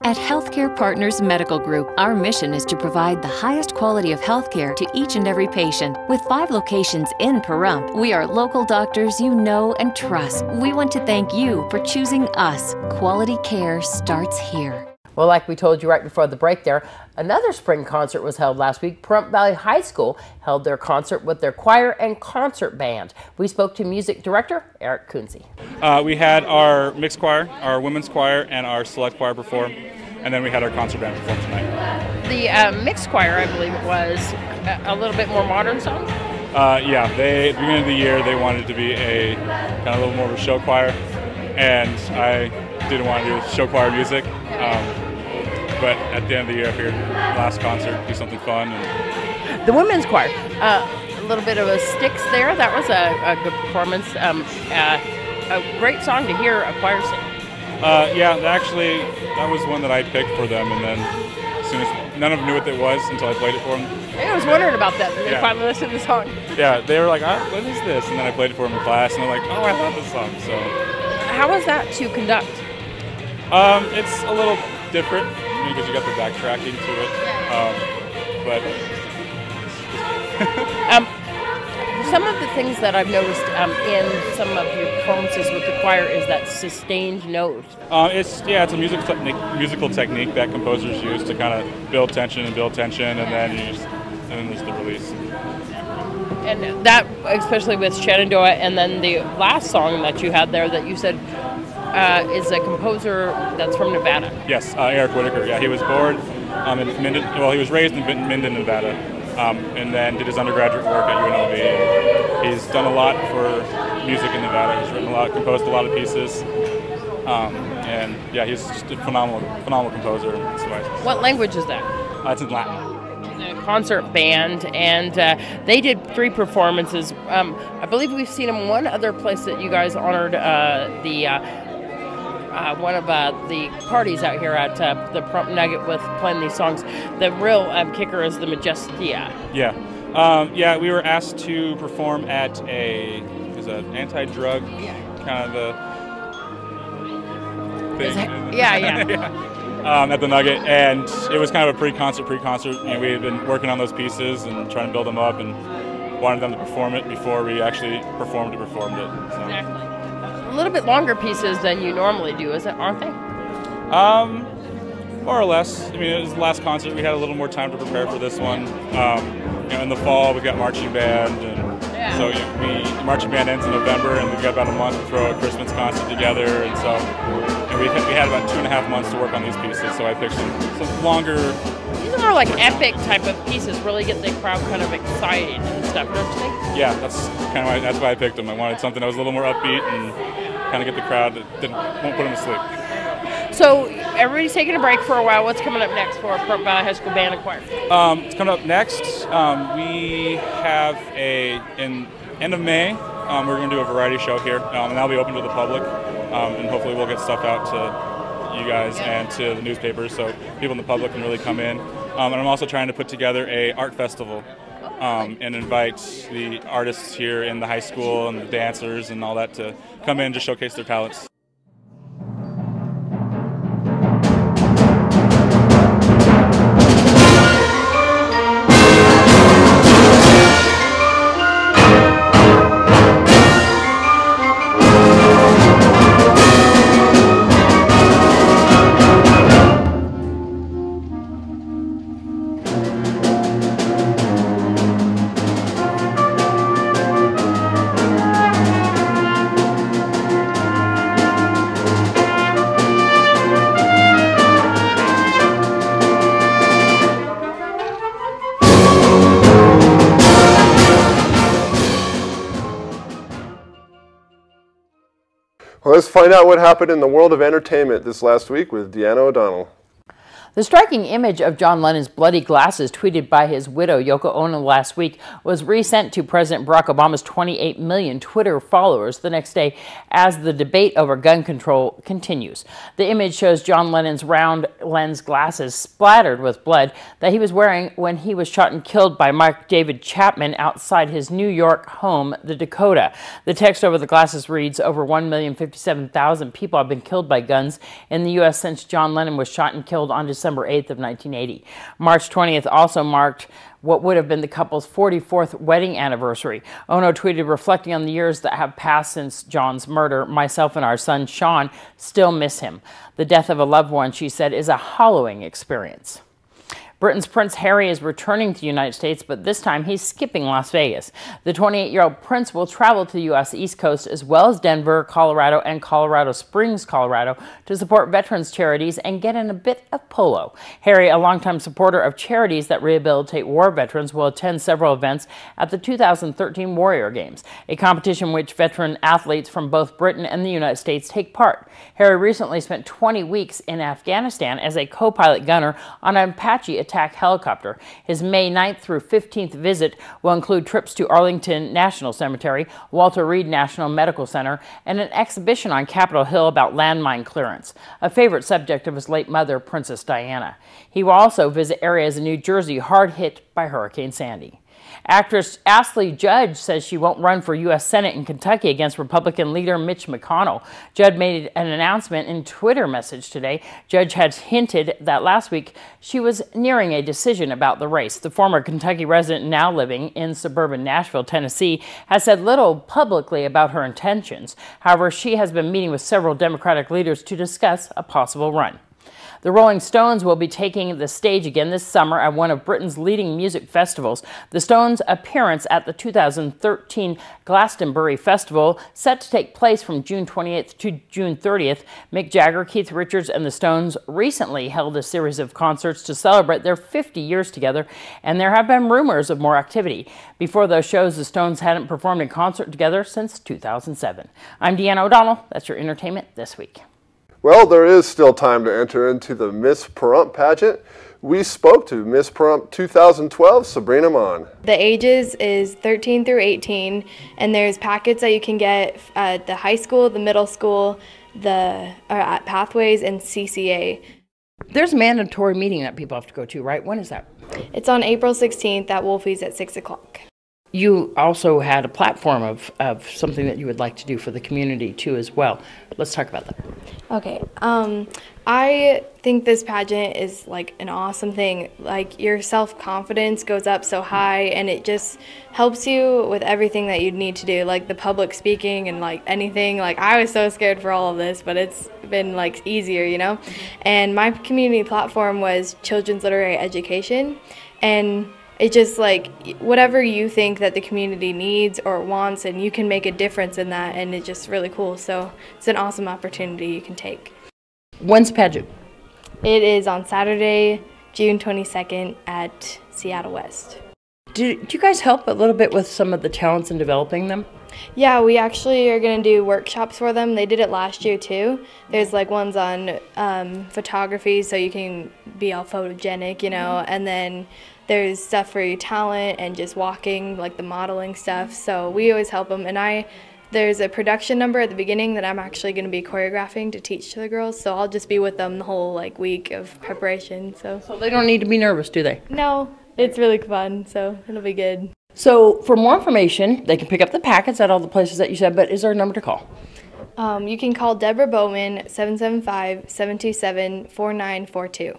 At Healthcare Partners Medical Group, our mission is to provide the highest quality of healthcare to each and every patient. With 5 locations in Pahrump, we are local doctors you know and trust. We want to thank you for choosing us. Quality care starts here. Well, like we told you right before the break there, another spring concert was held last week. Pahrump Valley High School held their concert with their choir and concert band. We spoke to music director Eric Kunze. We had our mixed choir, our women's choir, and our select choir perform, and then we had our concert band perform tonight. The mixed choir, I believe it was, a little bit more modern song? Yeah, at the beginning of the year, they wanted to be a kind of a little more of a show choir, and I didn't want to do show choir music. But at the end of the year, I figured last concert, do something fun. And the women's choir, a little bit of a Styx there. That was a good performance. A great song to hear a choir sing. Yeah, actually, that was one that I picked for them, and then as soon as none of them knew what it was until I played it for them. I was wondering about that, and they finally listened to the song. Yeah, they were like, what is this? And then I played it for them in class, and they're like, oh, I love this song. So, how was that to conduct? It's a little different because you got the backtracking to it, but some of the things that I've noticed in some of your performances with the choir is that sustained note. It's a musical technique that composers use to kind of build tension, and then there's the release. And that, especially with Shenandoah, and then the last song that you had there that you said is a composer that's from Nevada. Yes, Eric Whitaker. Yeah, he was born in Minden. Well, he was raised in Minden, Nevada, and then did his undergraduate work at UNLV. And he's done a lot for music in Nevada. He's written a lot, composed a lot of pieces, and yeah, he's just a phenomenal composer. What language is that? It's in Latin. A concert band, and they did 3 performances. I believe we've seen them one other place that you guys honored one of the parties out here at the Pahrump Nugget with playing these songs. The real kicker is the Majestia. Yeah, yeah. We were asked to perform at an anti-drug kind of a thing. Yeah. At the Nugget, and it was kind of a pre-concert. You know, we had been working on those pieces and trying to build them up, and wanted them to perform it before we actually performed it. So. Exactly. A little bit longer pieces than you normally do, aren't they? More or less. I mean, it was the last concert. We had a little more time to prepare for this one. You know, in the fall, we've got marching band, and so the marching band ends in November, and we've got about a month to throw a Christmas concert together, and so we had about 2.5 months to work on these pieces. So I picked some longer. These are more like epic type of pieces. Really get the crowd kind of excited and stuff, don't you think? Yeah, that's why I picked them. I wanted something that was a little more upbeat and kind of get the crowd that won't put them to sleep. So everybody's taking a break for a while. What's coming up next for Pahrump Valley High School Band and Choir? It's coming up next. We have in end of May. We're going to do a variety show here, and that'll be open to the public. And hopefully we'll get stuff out to you guys and to the newspapers, so people in the public can really come in. And I'm also trying to put together a art festival. And invite the artists here in the high school and the dancers and all that to come in to showcase their talents. Well, let's find out what happened in the world of entertainment this last week with Deanna O'Donnell. The striking image of John Lennon's bloody glasses tweeted by his widow Yoko Ono last week was resent to President Barack Obama's 28 million Twitter followers the next day as the debate over gun control continues. The image shows John Lennon's round lens glasses splattered with blood that he was wearing when he was shot and killed by Mark David Chapman outside his New York home, the Dakota. The text over the glasses reads, "Over 1,057,000 people have been killed by guns in the U.S. since John Lennon was shot and killed on December 8th of 1980. March 20th also marked what would have been the couple's 44th wedding anniversary. Ono tweeted, reflecting on the years that have passed since John's murder, myself and our son Sean still miss him. The death of a loved one, she said, is a hollowing experience." Britain's Prince Harry is returning to the United States, but this time he's skipping Las Vegas. The 28-year-old prince will travel to the U.S. East Coast as well as Denver, Colorado, and Colorado Springs, Colorado, to support veterans charities and get in a bit of polo. Harry, a longtime supporter of charities that rehabilitate war veterans, will attend several events at the 2013 Warrior Games, a competition in which veteran athletes from both Britain and the United States take part. Harry recently spent 20 weeks in Afghanistan as a co-pilot gunner on an Apache attack helicopter. His May 9th through 15th visit will include trips to Arlington National Cemetery, Walter Reed National Medical Center, and an exhibition on Capitol Hill about landmine clearance, a favorite subject of his late mother, Princess Diana. He will also visit areas in New Jersey hard hit by Hurricane Sandy. Actress Ashley Judd says she won't run for U.S. Senate in Kentucky against Republican leader Mitch McConnell. Judd made an announcement in a Twitter message today. Judd had hinted that last week she was nearing a decision about the race. The former Kentucky resident, now living in suburban Nashville, Tennessee, has said little publicly about her intentions. However, she has been meeting with several Democratic leaders to discuss a possible run. The Rolling Stones will be taking the stage again this summer at one of Britain's leading music festivals. The Stones' appearance at the 2013 Glastonbury Festival, set to take place from June 28th to June 30th. Mick Jagger, Keith Richards, and the Stones recently held a series of concerts to celebrate their 50 years together, and there have been rumors of more activity. Before those shows, the Stones hadn't performed in concert together since 2007. I'm Deanna O'Donnell. That's your entertainment this week. Well, there is still time to enter into the Miss Pahrump pageant. We spoke to Miss Pahrump 2012, Sabrina Mon. The ages is 13 through 18, and there's packets that you can get at the high school, the middle school, at Pathways, and CCA. There's a mandatory meeting that people have to go to, right? When is that? It's on April 16th at Wolfie's at 6 o'clock. You also had a platform of something that you would like to do for the community too as well. Let's talk about that. Okay. I think this pageant is like an awesome thing. Like, your self-confidence goes up so high, and it just helps you with everything that you need to do, like the public speaking and like anything. Like, I was so scared for all of this, but it's been like easier, you know? And my community platform was children's literary education, and it's just like whatever you think that the community needs or wants, and you can make a difference in that, and it's just really cool. So it's an awesome opportunity you can take. When's the pageant? It is on Saturday, June 22nd at Seattle West. Do you guys help a little bit with some of the talents in developing them? Yeah, we actually are going to do workshops for them. They did it last year too. There's like ones on photography, so you can be all photogenic, you know, and then there's stuff for your talent and just walking, like the modeling stuff. So we always help them. And there's a production number at the beginning that I'm actually going to be choreographing to teach to the girls. So I'll just be with them the whole like week of preparation. So they don't need to be nervous, do they? No, it's really fun. So it'll be good. So for more information, they can pick up the packets at all the places that you said, but is there a number to call? You can call Deborah Bowman, 775-727-4942.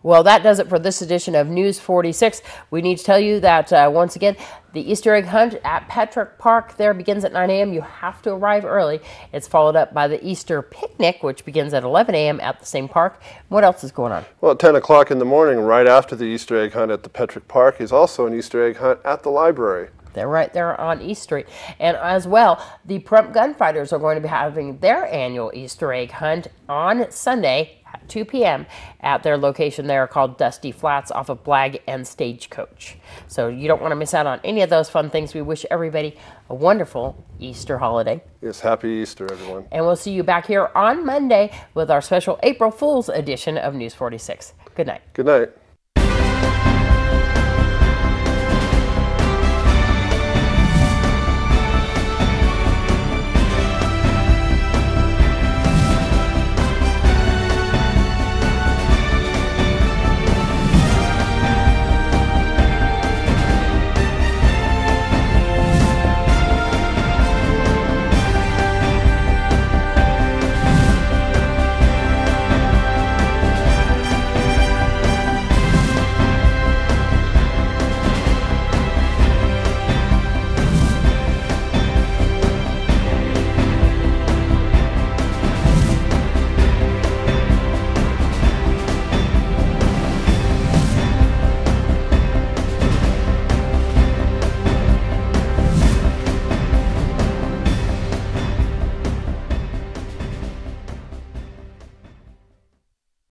Well, that does it for this edition of News 46. We need to tell you that, once again, the Easter egg hunt at Petrick Park there begins at 9 a.m. You have to arrive early. It's followed up by the Easter picnic, which begins at 11 a.m. at the same park. What else is going on? Well, at 10 o'clock in the morning, right after the Easter egg hunt at the Petrick Park, is also an Easter egg hunt at the library. They're right there on East Street. And as well, the Pahrump Gunfighters are going to be having their annual Easter egg hunt on Sunday at 2 p.m. at their location there called Dusty Flats off of Blagg and Stagecoach. So you don't want to miss out on any of those fun things. We wish everybody a wonderful Easter holiday. Yes, happy Easter, everyone. And we'll see you back here on Monday with our special April Fool's edition of News 46. Good night. Good night.